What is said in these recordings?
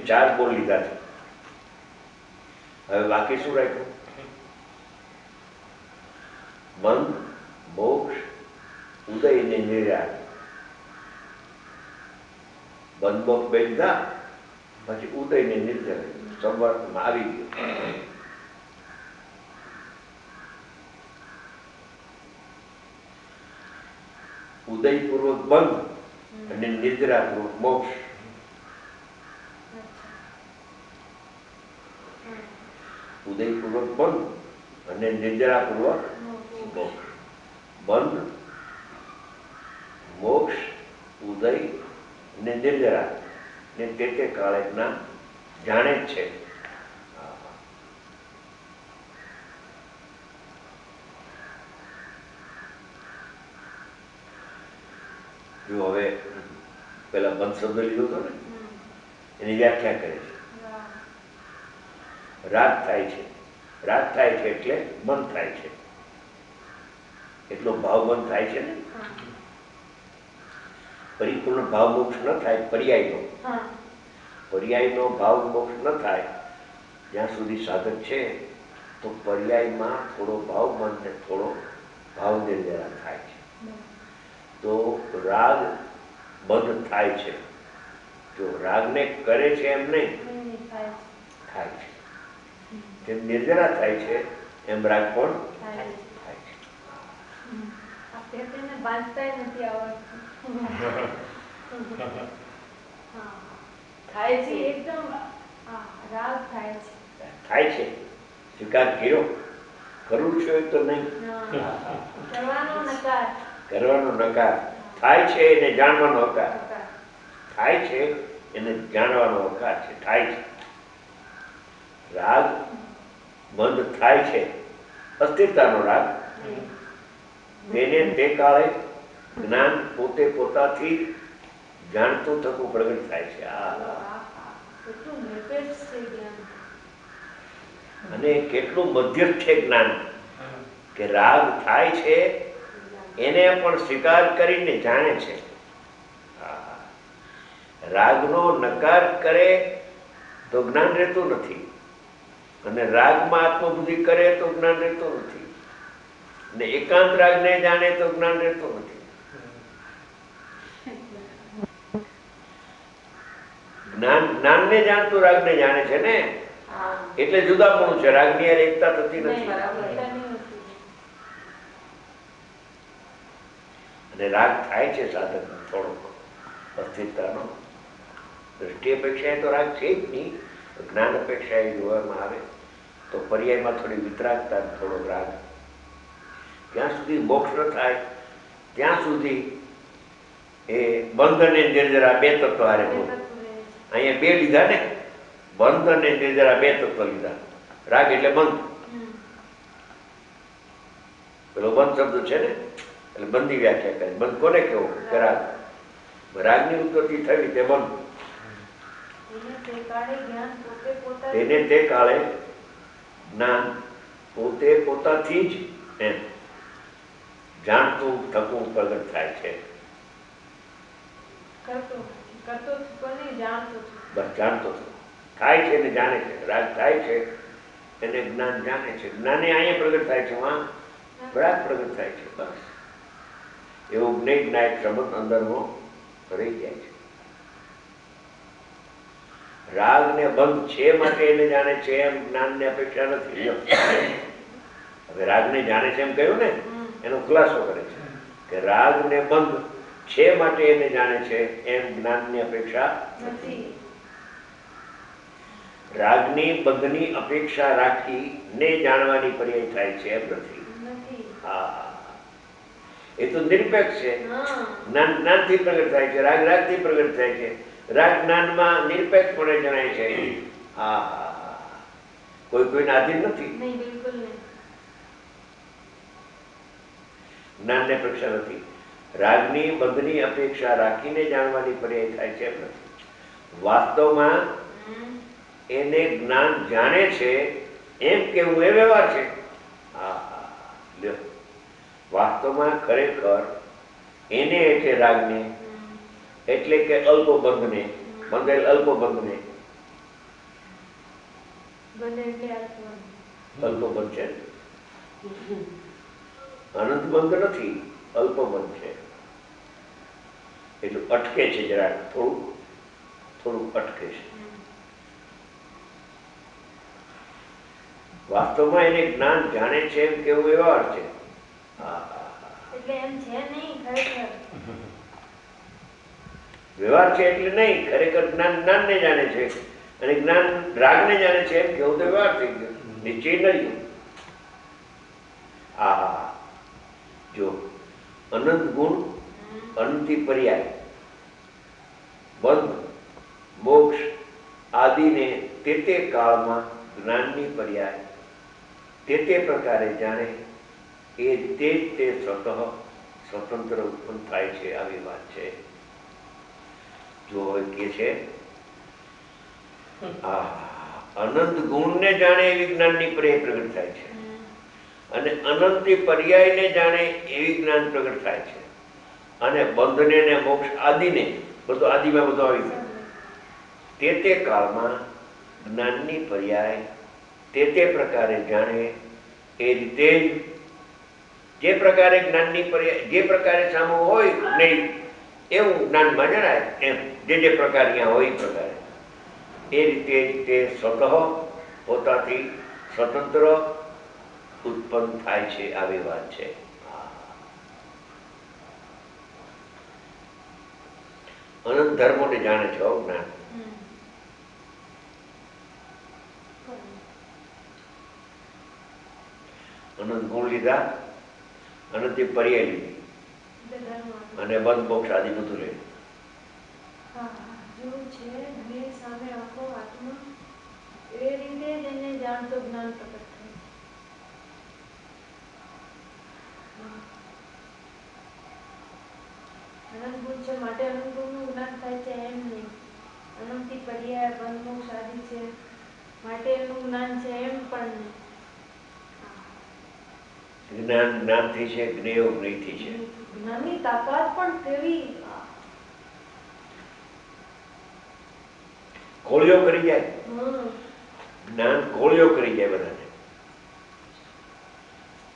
4 બોલ લીધા છે. હવે બાકી શું રાખ્યું? બંધ, મોક્ષ, ઉદય ને નિર્યાત. બંધ મોક્ષ બે લીધા, પછી ઉદય ને નિર્જર સંવર્તમાં આવી ગયો. ઉદયપૂર્વક બંધ અને નિદ્રાપૂર્વક મોક્ષ. ઉદયપૂર્વક બંધ અને નિદ્રાપૂર્વક મોક્ષ. બંધ, મોક્ષ, ઉદય અને નિર્જરા ને તે કાળે જ્ઞાન જાણે જ છે. જો હવે પેલા બંધ શબ્દ લીધો હતો ને, એની વ્યાખ્યા કરે છે. રાગ થાય છે, રાગ થાય છે એટલે બંધ થાય છે, એટલો ભાવ બંધ થાય છે ને. પરિપૂર્ણ ભાવ મોક્ષ ન થાય, પર્યાયનો ભાવ મોક્ષ ન થાય જ્યાં સુધી સાધક છે, તો પર્યાયમાં થોડો ભાવ બંધ ને થોડો ભાવ નિર્જરા થાય છે. તો રાગ બંધ થાય છે. જો રાગને કરે છે એમ નહીં, થાય છે. જેમ નિર્જરા થાય છે એમ રાગ પણ થાય છે. થાય છે, સ્વીકાર કર્યો, કરવું છે તો નહીં, કરવાનો નકાર. થાય છે એને જાણવાનો હકાર, થાય છે એને જાણવાનો હકાર છે. થાય છે, રાગ બંધ થાય છે, અસ્થિરતાનો રાગ. તેને તે કાળે જ્ઞાન પોતે પોતાથી જાણતું થતું પ્રગટ થાય છે. અને કેટલું મધ્યસ્થ છે જ્ઞાન, કે રાગ થાય છે એને પણ સ્વીકાર કરીને જાણે છે. રાગનો નકાર કરે તો જ્ઞાન રહેતું નથી, અને રાગમાં આત્મબુદ્ધિ કરે તો જ્ઞાન રહેતું નથી, અને એકાંત રાગને જાણે તો જ્ઞાન રહેતું નથી. જ્ઞાનને જાણતું રાગને જાણે છે ને, એટલે જુદાપણું છે. રાગની યાર એકતા થતી નથી. અને રાગ થાય છે સાધક થોડો અસ્થિરતાનો. દ્રષ્ટિ અપેક્ષાએ તો રાગ છે જ નહીં, જ્ઞાન અપેક્ષાએ જોવામાં આવે તો પર્યાયમાં થોડી વિતરાગતા, થોડો રાગ. ત્યાં સુધી મોક્ષ ન થાય ત્યાં સુધી એ બંધ અને નિર્જરા બે તત્વ હારે બોલ. અહીંયા બે લીધા ને, બંધ અને નિર્જરા બે તત્વ લીધા. રાગ એટલે બંધ, પેલો બંધ શબ્દ છે ને, એટલે બંધની વ્યાખ્યા કરી. બંધ કોને કેવો? કે રાગ. રાગની ઉત્પત્તિ થઈ તે બંધ. તેને તે કાળે જ્ઞાન પોતે પોતાથી જ એમ જાણતું થતું પ્રગટ થાય છે. બસ જાણતો થાય છે ને જાણે છે. રાગ થાય છે એને જ્ઞાન જાણે છે. જ્ઞાને અહીંયા પ્રગટ થાય છે, વાં બરાબર પ્રગટ થાય છે. બસ એવો જ્ઞેય જ્ઞાયક સંબંધ અંદરનો રહી જાય છે. રાગ ને બંધ છે માટે એને જાણે છે, એમ જ્ઞાન ને અપેક્ષા નથી. હવે રાગ ને જાણે છે એમ કહ્યું ને, એનો ખુલાસો કરે છે કે રાગ ને બંધ છે માટે એને જાણે છે, એમ જ્ઞાન ની અપેક્ષા નથી. રાગની બંધની અપેક્ષા રાખી ને જાણવાની પર્યાય થાય છે એમ નથી. હા, એ તો નિરપેક્ષ છે. જ્ઞાન જ્ઞાનથી પ્રગટ થાય છે, રાગ રાગથી પ્રગટ થાય છે. રાગ જ્ઞાનમાં નિરપેક્ષપણે જણાય છે. હા, કોઈ કોઈને આધીન નથી, જ્ઞાનને અપેક્ષા નથી. રાગની બંધની અપેક્ષા રાખીને જાણવાની પર્યાય થાય છે એમ નથી. વાસ્તવમાં એને જ્ઞાન જાણે છે એમ કેવું એ વ્યવહાર છે. વાસ્તવમાં ખરેખર એને એટલે રાગને, એટલે કે અલ્પ બંધને, બંધેલ અલ્પ બંધને અલ્પબંધ છે, અનંત બંધ નથી, અલ્પબંધ છે. એટલું અટકે છે, જરાક થોડુંક અટકે છે. વાસ્તવમાં એને જ્ઞાન જાણે છે એમ કેવું વ્યવહાર છે. વ્યવહાર છે એટલે નહીં, ખરેખર જ્ઞાન જ્ઞાનને જાણે છે અને જ્ઞાન રાગને જાણે છે એમ કેવું તો વ્યવહાર થઈ ગયો, નિશ્ચય નહીં. જો અનંત ગુણ, અનંતી પર્યાય, બંધ, મોક્ષ આદિને તે કાળમાં જ્ઞાનની પર્યાય તે પ્રકારે જાણે એ તે સ્વતંત્ર ઉત્પન્ન થાય છે. આવી વાત છે. જો કે છે અનંત ગુણને જાણે એવી જ્ઞાનની પર્યાય પ્રગટ થાય છે અને અનંતી પર્યાયને જાણે એવી જ્ઞાન પ્રગટ થાય છે. અને બંધને ને મોક્ષ આદિને બધું આદિમાં બધું આવી ગયું. તે કાળમાં જ્ઞાનની પર્યાય તે પ્રકારે જાણે એ રીતે જે પ્રકારે જ્ઞાનની પર્યાય જે પ્રકારે સામું હોય નહીં એવું જ્ઞાનમાં જણાય. એમ જે પ્રકાર અહીંયા હોય એ પ્રકારે એ રીતે તે સ્વતઃ પોતાથી સ્વતંત્ર ઉત્પન્ન થાય છે. આવી વાત છે. અનંત ધર્મોને જાણે છે જ્ઞાન. અનંત ગુણ લીધા, અનંત પર્યાય લીધી અને બંધ મોક્ષ આદિ બધું લે. અનંત ગુણ છે માટે અનંત ગુણનું જ્ઞાન થાય છે એમ નહીં. અનંતી પર્યાય બંધ મોક્ષ આદિ છે માટે એનું જ્ઞાન છે એમ પણ નહીં. જ્ઞાનથી છે, જ્ઞેય જ્ઞેયથી છે. જ્ઞાનની તાકાત પણ કેવી કોળિયો કરી જાય. જ્ઞાન કોળિયો કરી જાય બધાને.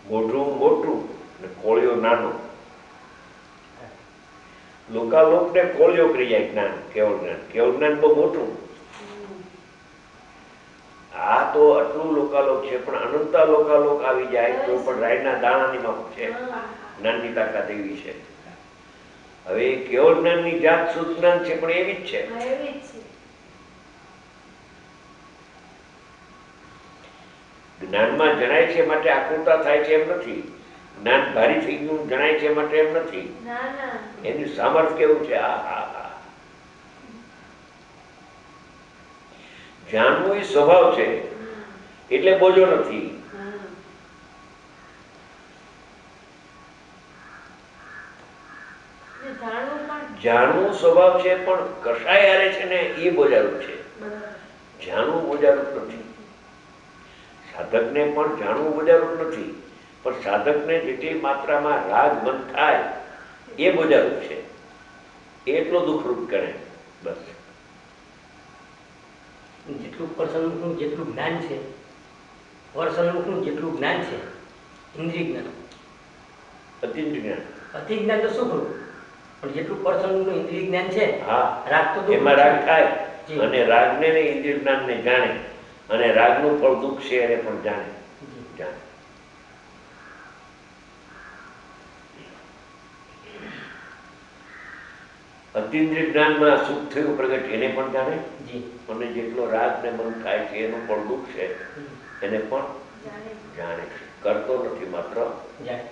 મોટું ને કોળિયો નાનો. લોકાલોકને કોળિયો કરી જાય જ્ઞાન. કેવળ જ્ઞાન બહુ મોટું. આ તો આટલું લોકાલોક છે પણ અનંતા લોકાલોક આવી જાય તો પણ રાયના દાણાની માપ છે. જ્ઞાનની તાકાત એવી છે. હવે કેવળ જ્ઞાનની જાત શુદ્ધ જ્ઞાન છે પણ એવી જ છે. જ્ઞાનમાં જણાય છે માટે આકૃતા થાય છે એમ નથી. જ્ઞાન ભારી થઈ ગયું જણાય છે માટે એમ નથી. એનું સામર્થ્ય કેવું છે. જાણવું એ સ્વભાવ છે એટલે બોજો નથી. જાણવું સ્વભાવ છે પણ કશાય હારે છે ને એ બોજારૂપ છે. જાણવું બોજારૂપ નથી. સાધકને પણ જાણવું બોજારૂપ નથી પણ સાધકને જેટલી માત્રામાં રાગ મન થાય એ બોજારૂપ છે. એટલો દુઃખરૂપ કરે. બસ જેટલું પરસન્મુખનું જેટલું જ્ઞાન છે, પરસન્મુખનું જેટલું જ્ઞાન છે, ઇન્દ્રિય જ્ઞાન, અતિ જ્ઞાન તો શું કરું પણ જેટલું પરસન્મુખનું ઇન્દ્રિય જ્ઞાન છે, રાગ તો એમાં રાગ થાય અને રાગને ને ઇન્દ્રિય જ્ઞાનને જાણે અને રાગનું ફળ દુઃખ છે એને પણ જાણે. અતિન્દ્રિય જ્ઞાનમાં સુખ થયું પ્રગટ એને પણ જાણે અને જેટલો રાગ ને મન થાય છે એનું પણ દુઃખ છે એને પણ જાણે છે. કરતો નથી માત્ર જાણે.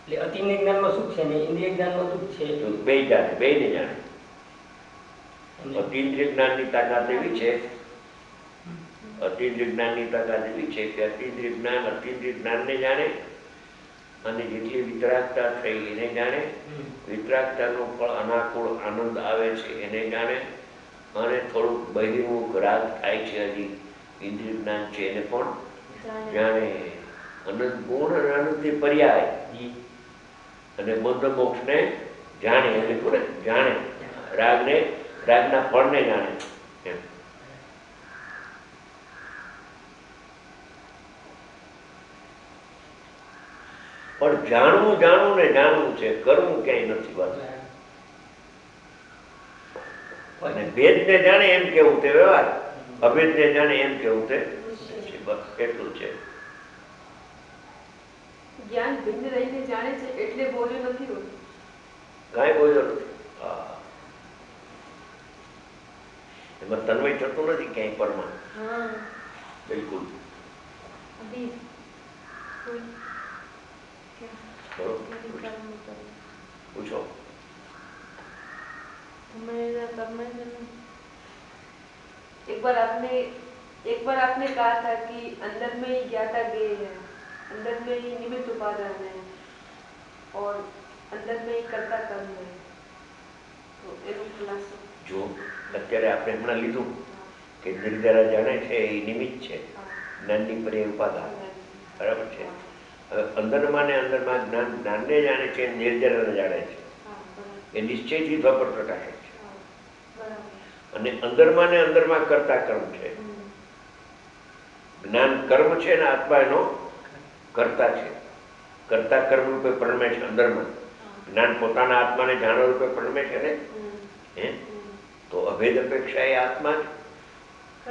એટલે અતિન્દ્રિય જ્ઞાનમાં સુખ છે ને ઇન્દ્રિય જ્ઞાનમાં દુઃખ છે. બે જાણે, બેને જાણે. અતિન્દ્રિય જ્ઞાનની તાકાત એવી છે, અતિન્દ્રિય જ્ઞાનની તાકાત એવી છે કે અતિન્દ્રિય જ્ઞાનને જાણે અને જેટલી વિતરાગતા થઈ એને જાણે. વિતરાગતાનું ફળ અનાકૂળ આનંદ આવે છે એને જાણે અને થોડુંક બહિર્મુખ રાગ થાય છે હજી ઇન્દ્રિય જ્ઞાન છે એને પણ જાણે. અનંત ગુણ અને અનંતની પર્યાય અને બંધ મોક્ષને જાણે એટલે કોને જાણે. રાગના ફળને જાણે. એમ પણ જાણવું જાણવું ને જાણવું છે, કરવું ક્યાંય નથી વાત. અને ભેદને જાણે એમ કેવું તે વ્યવહાર, અભેદને જાણે એમ કેવું તે નિશ્ચય. બસ એટલું છે. જ્ઞાન ભિન્ન રહીને જાણે છે એટલે બોલ્યું નથી હોતું. કાંઈ બોલ્યો નથી. હા, એમાં તન્મય થતું નથી ક્યાંય પરમાં. हाँ બિલકુલ. अभी कोई क्या બરોબર. मेरी कर्म करो પૂછો. मेरा कर्म है एक बार आपने कहा था कि अंदर में ही ज्ञाता ज्ञेय है, अंदर में ही निमित्त उपादान है और अंदर में ही कर्ता कर्म है. तो એનો ખુલાસો. જો અત્યારે આપણે હમણાં લીધું કે નિર્જરા જાણે છે એ નિમિત્ત છે, જ્ઞાનની પર્ય ઉપાદાન. બરાબર છે. હવે અંદરમાં ને અંદરમાં જ્ઞાન જ્ઞાનને જાણે છે, નિર્જરાને જાણે છે. એ નિશ્ચયથી ધ્વપર પ્રકાશક છે. અને અંદરમાં ને અંદરમાં કરતા કર્મ છે. જ્ઞાન કર્મ છે ને આત્મા એનો કરતા છે. કરતા કર્મ રૂપે પરિણમે છે અંદરમાં. જ્ઞાન પોતાના આત્માને જાણવા રૂપે પરિણમે છે ને. હે તો અભેદ અપેક્ષા એ આત્મા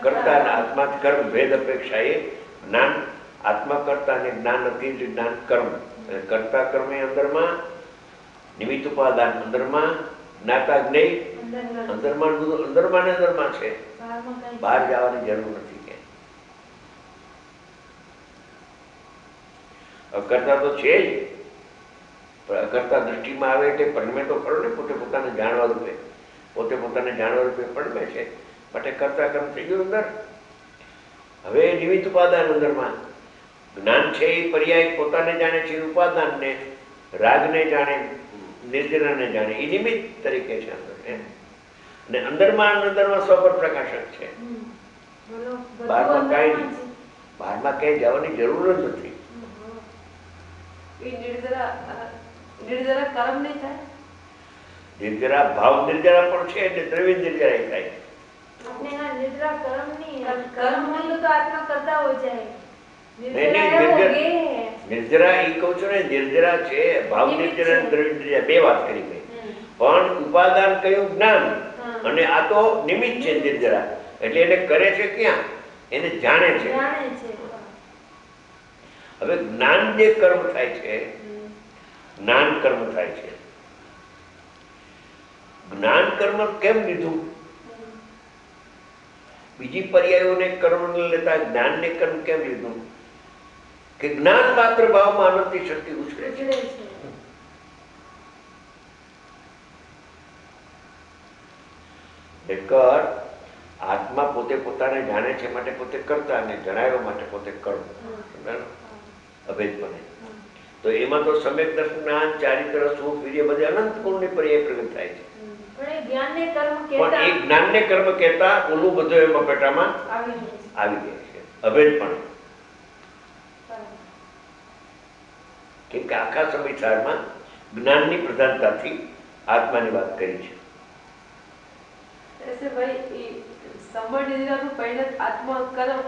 કરતા અને આત્મા કર્મ. ભેદ અપેક્ષા એ જ્ઞાન આત્મા કરતા અને જ્ઞાન અતીત જ્ઞાન કર્મ. કરતા કર્મ એ અંદરમાં, નિમિત્ત ઉપાદાન અંદરમાં, જ્ઞાતા જ્ઞેય અંદરમાં, બધું અંદરમાં ને અંદરમાં છે. બહાર જવાની જરૂર નથી. કે અકર્તા તો છે જ, પણ અકર્તા દ્રષ્ટિમાં આવે એટલે પરિણમે તો ખરો ને. પોતે પોતાને જાણવા રૂપે, પોતે પોતાને જાણવા રૂપે પરિણમે છે. માટે કરતા કર્મ થઈ ગયું અંદર. હવે નિમિત્ત ઉપાદાન અંદરમાં જ્ઞાન છે એ પર્યાય પોતાને જાણે છે, ઉપાદાનને રાગને જાણે, નિર્જરાને જાણે, એ નિમિત્ત તરીકે છે અંદર. અને અંદરમાં સ્વપર પ્રકાશક છે. બહારમાં કાંઈ નહીં, બહારમાં ક્યાંય જવાની જરૂર જ નથી. એ નિર્જરા કર્મ નહીં થાય. નિર્જરા ભાવ નિર્જરા પણ છે એટલે દ્રવ્ય નિર્જરા થાય. अपने यहाँ निद्रा कर्म नहीं है, कर्म हो तो आत्मा करता हो जाए. नहीं, निर्जरा है वो निर्जरा- ज्ञेय है. નિર્જરા એ કહું છું ને, નિર્જરા છે ભાવ નિર્જરા અને દ્રવ્ય નિર્જરા બે વાત કરી ગઈ. પણ ઉપાદાન કયું જ્ઞાન, અને આ તો નિમિત્ત છે નિર્જરા. એટલે એને કરે છે ક્યાં? એને જાણે છે. જાણે છે. હવે જ્ઞાન જે કર્મ થાય છે, જ્ઞાન કર્મ થાય છે. જ્ઞાન કર્મ કેમ લીધું? બીજી પર્યાયોને કર્મ લેતા જ્ઞાનને કર્મ કેમ લીધું? કે જ્ઞાન માત્ર ભાવમાં અનંતની શક્તિ ઉછળે છે. ઉછળે છે. નહીંતર આત્મા પોતે પોતાને જાણે છે માટે પોતે કરતા, અને જણાવ્યા માટે પોતે કર્મ. અભેદ બને. તો એમાં તો સમ્યક દર્શન, જ્ઞાન, ચારિત્ર, સુખ, વીર્ય બધે અનંત ગુણની પર્યાય પ્રગટ થાય છે. પણ એ જ્ઞાનને કર્મ પણ કહેતા એ જ્ઞાનને કર્મ કહેતા ઓલું બધું એમાં પેટામાં આવી જાય છે. આવી જાય છે. અભેદ પણ. કેમ કે આખા સંવિચારમાં જ્ઞાનની પ્રધાનતાથી આત્માની વાત કરી છે. ऐसे भाई समझ निद्रा को परिणत आत्मा कर्म,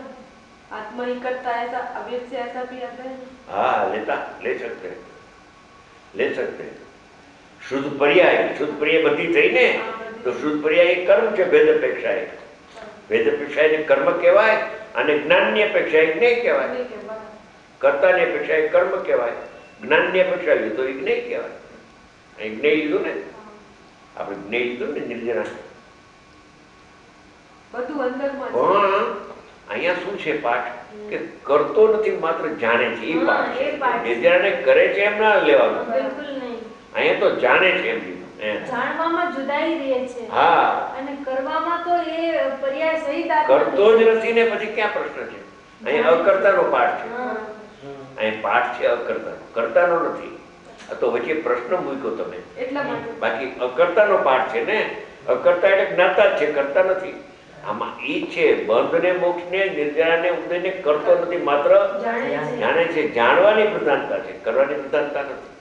आत्मा ही करता है, ऐसा अवयव से ऐसा भी आता है. हाँ, ले सकते हैं, ले सकते हैं. શુદ્ધ પર્યાય બધી થઈ ને, તો શુદ્ધ પર્યાય એ કર્મ છે. ભેદ અપેક્ષા એ ભેદ અપેક્ષા એને કર્મ કહેવાય, અને જ્ઞાનની અપેક્ષા એ જ્ઞેય કહેવાય. કર્તાની અપેક્ષા એ કર્મ કહેવાય, જ્ઞાનની અપેક્ષા લીધો એ જ્ઞેય કહેવાય. અહીં જ્ઞેય લીધું ને, આપણે જ્ઞેય લીધું ને નિર્જરા. બધું અંદરમાં છે. પણ અહીંયા શું છે પાઠ? કે કરતો નથી, માત્ર જાણે છે. એ પાઠ એ પાઠ છે. છે. નિર્જરાને કરે છે એમ ના લેવાનું. બિલકુલ નહીં. અહીંયા તો જાણે છે એમ લીધું. જાણવામાં જુદાઈ રહે છે. હા, અને કરવામાં તો એ પર્યાય સહિત આત્મા કરતો જ નથી ને પછી ક્યાં પ્રશ્ન છે? અહીં અકર્તાનો પાઠ છે. હા. અહીં પાઠ છે અકર્તાનો, કર્તાનો નથી. આ તો વચ્ચે પ્રશ્ન મૂક્યો તમે. એટલા માટે બાકી અકર્તાનો પાઠ છે ને. અકર્તા એટલે જ્ઞાતા જ છે, કરતા નથી. આમાં ઈ છે બંધ ને મોક્ષ ને નિર્જરા ને ઉદય ને કરતો નથી, માત્ર જાણે છે. જાણે છે. જાણવાની પ્રધાનતા છે, કરવાની પ્રધાનતા નથી.